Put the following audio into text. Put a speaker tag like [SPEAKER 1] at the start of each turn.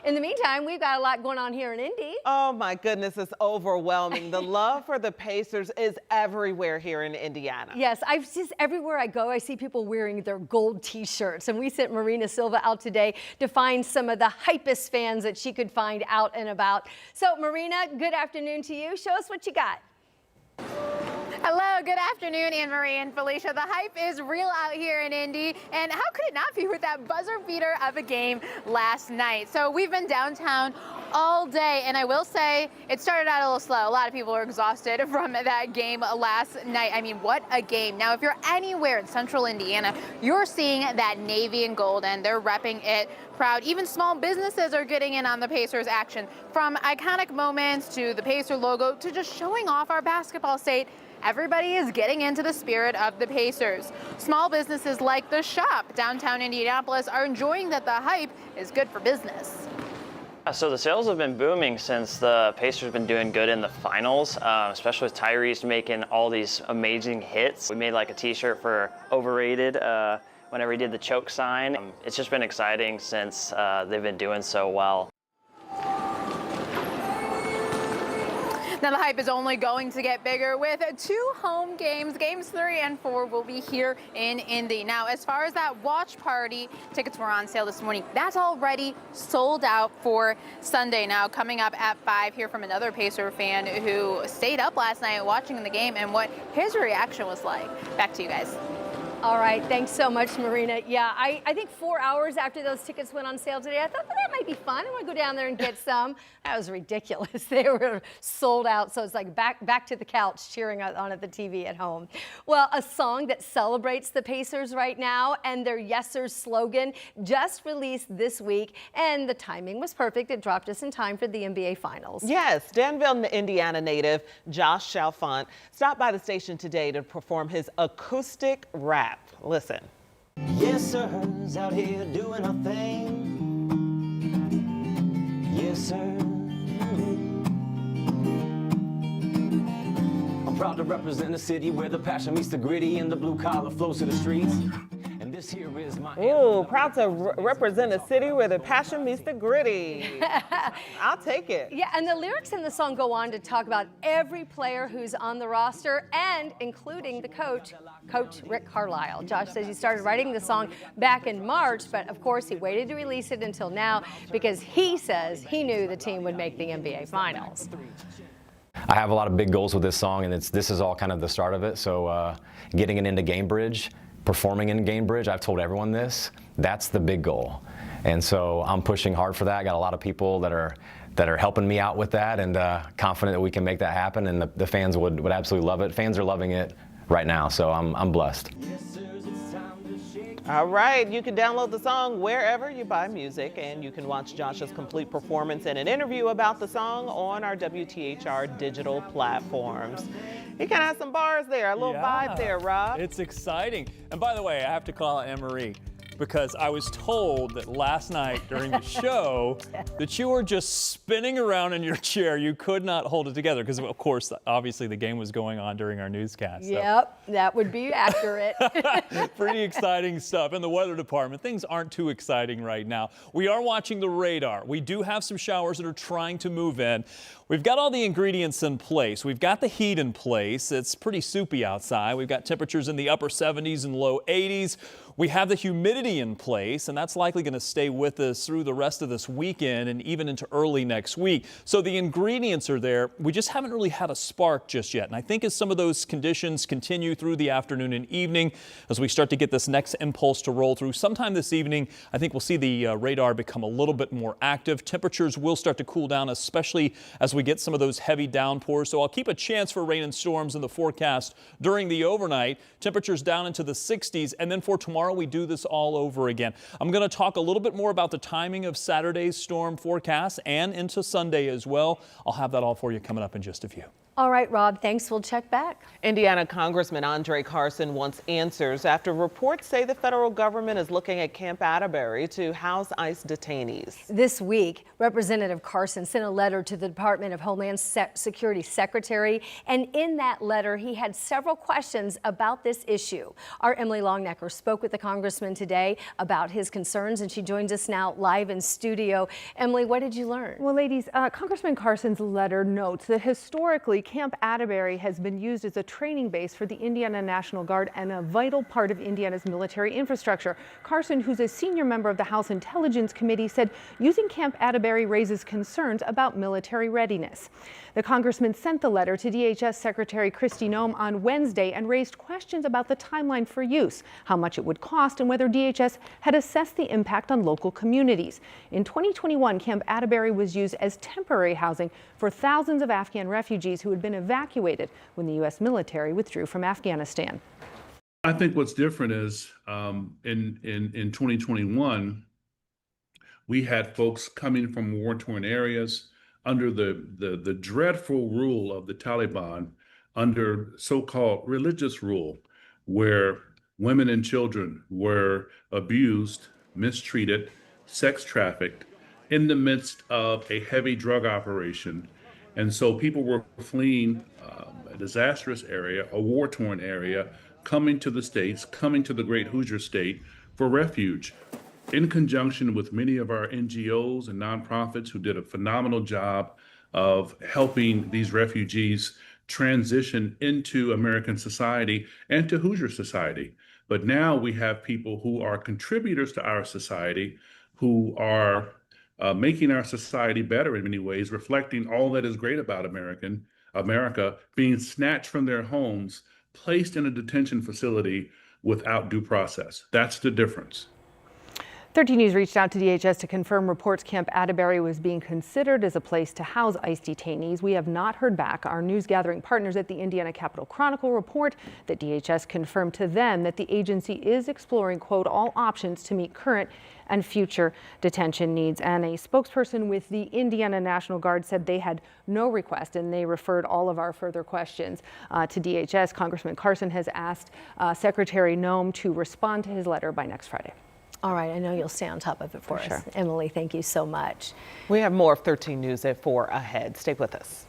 [SPEAKER 1] In the meantime, we've got a lot going on here in Indy.
[SPEAKER 2] Oh my goodness, it's overwhelming. The love for the Pacers is everywhere here in Indiana.
[SPEAKER 1] Yes, I've just everywhere I go, I see people wearing their gold t-shirts. And we sent Marina Silva out today to find some of the hypest fans that she could find out and about. So Marina, good afternoon to you. Show us what you got.
[SPEAKER 3] Hello, good afternoon, Anne Marie and Felicia. The hype is real out here in Indy, and how could it not be with that buzzer beater of a game last night? So we've been downtown all day, and I will say it started out a little slow. A lot of people are exhausted from that game last night. I mean, what a game. Now, if you're anywhere in central Indiana, you're seeing that navy and gold, and they're repping it proud. Even small businesses are getting in on the Pacers action, from iconic moments to the Pacer logo to just showing off our basketball state. Everybody is getting into the spirit of the Pacers. Small businesses like The Shop downtown Indianapolis are enjoying that the hype is good for business.
[SPEAKER 4] So the sales have been booming since the Pacers have been doing good in the finals, especially with Tyrese making all these amazing hits. We made like a t-shirt for Overrated whenever he did the choke sign. It's just been exciting since they've been doing so well.
[SPEAKER 3] Now the hype is only going to get bigger with 2 home games. Games 3 and 4 will be here in Indy. Now, as far as that watch party, tickets were on sale this morning. That's already sold out for Sunday. Now, coming up at 5, hear from another Pacer fan who stayed up last night watching the game and what his reaction was like. Back to you guys.
[SPEAKER 1] All right, thanks so much, Marina. Yeah, I think 4 hours after those tickets went on sale today, I thought, well, that might be fun. I want to go down there and get some. That was ridiculous. They were sold out, so it's like back to the couch cheering on at the TV at home. Well, a song that celebrates the Pacers right now and their Yesers slogan just released this week, and the timing was perfect. It dropped us in time for the NBA Finals.
[SPEAKER 2] Yes, Danville, Indiana native Josh Chalfant stopped by the station today to perform his acoustic rap. Listen.
[SPEAKER 5] Yes, sir's out here doing her thing. Yes, sir. I'm proud to represent a city where the passion meets the gritty and the blue collar flows to the streets. And this here is my
[SPEAKER 2] Ooh, proud to represent a city where the passion meets the gritty. I'll take it.
[SPEAKER 1] Yeah, and the lyrics in the song go on to talk about every player who's on the roster and including the coach Rick Carlisle. Josh says he started writing the song back in March, but of course he waited to release it until now because he says he knew the team would make the NBA Finals.
[SPEAKER 6] I have a lot of big goals with this song, and this is all kind of the start of it. So getting it into Gainbridge, performing in Gainbridge, I've told everyone this, that's the big goal. And so I'm pushing hard for that. I got a lot of people that are helping me out with that, and confident that we can make that happen, and the fans would absolutely love it. Fans are loving it right now, so I'm blessed.
[SPEAKER 2] All right, you can download the song wherever you buy music, and you can watch Josh's complete performance and an interview about the song on our WTHR digital platforms. He kind of has some bars there, a little vibe there, Rob.
[SPEAKER 7] It's exciting. And by the way, I have to call out Anne Marie, because I was told that last night during the show that you were just spinning around in your chair. You could not hold it together because, of course, obviously the game was going on during our newscast. So.
[SPEAKER 1] Yep, that would be accurate.
[SPEAKER 7] Pretty exciting stuff. In the weather department, things aren't too exciting right now. We are watching the radar. We do have some showers that are trying to move in. We've got all the ingredients in place. We've got the heat in place. It's pretty soupy outside. We've got temperatures in the upper 70s and low 80s. We have the humidity in place, and that's likely going to stay with us through the rest of this weekend and even into early next week. So the ingredients are there. We just haven't really had a spark just yet. And I think as some of those conditions continue through the afternoon and evening, as we start to get this next impulse to roll through sometime this evening, I think we'll see the radar become a little bit more active. Temperatures will start to cool down, especially as we get some of those heavy downpours. So I'll keep a chance for rain and storms in the forecast during the overnight. Temperatures down into the 60s, and then for tomorrow we do this all over again. I'm going to talk a little bit more about the timing of Saturday's storm forecast and into Sunday as well. I'll have that all for you coming up in just a few.
[SPEAKER 1] All right, Rob, thanks. We'll check back.
[SPEAKER 2] Indiana Congressman Andre Carson wants answers after reports say the federal government is looking at Camp Atterbury to house ICE detainees.
[SPEAKER 1] This week, Representative Carson sent a letter to the Department of Homeland Security Secretary, and in that letter, he had several questions about this issue. Our Emily Longnecker spoke with the congressman today about his concerns, and she joins us now live in studio. Emily, what did you learn?
[SPEAKER 8] Well, ladies, Congressman Carson's letter notes that historically, Camp Atterbury has been used as a training base for the Indiana National Guard and a vital part of Indiana's military infrastructure. Carson, who's a senior member of the House Intelligence Committee, said using Camp Atterbury raises concerns about military readiness. The congressman sent the letter to DHS Secretary Kristi Noem on Wednesday and raised questions about the timeline for use, how much it would cost, and whether DHS had assessed the impact on local communities. In 2021, Camp Atterbury was used as temporary housing for thousands of Afghan refugees who had been evacuated when the U.S. military withdrew from Afghanistan.
[SPEAKER 9] I think what's different is in 2021, we had folks coming from war-torn areas under the dreadful rule of the Taliban, under so-called religious rule, where women and children were abused, mistreated, sex trafficked in the midst of a heavy drug operation. And so people were fleeing a disastrous area, a war-torn area, coming to the States, coming to the great Hoosier State for refuge. In conjunction with many of our NGOs and nonprofits who did a phenomenal job of helping these refugees transition into American society and to Hoosier society. But now we have people who are contributors to our society, who are making our society better in many ways, reflecting all that is great about America, being snatched from their homes, placed in a detention facility without due process. That's the difference.
[SPEAKER 8] 13 News reached out to DHS to confirm reports Camp Atterbury was being considered as a place to house ICE detainees. We have not heard back. Our news gathering partners at the Indiana Capitol Chronicle report that DHS confirmed to them that the agency is exploring, quote, all options to meet current and future detention needs. And a spokesperson with the Indiana National Guard said they had no request and they referred all of our further questions to DHS. Congressman Carson has asked Secretary Noem to respond to his letter by next Friday.
[SPEAKER 1] All right, I know you'll stay on top of it for us. Emily, thank you so much.
[SPEAKER 2] We have more of 13 News at 4 ahead. Stay with us.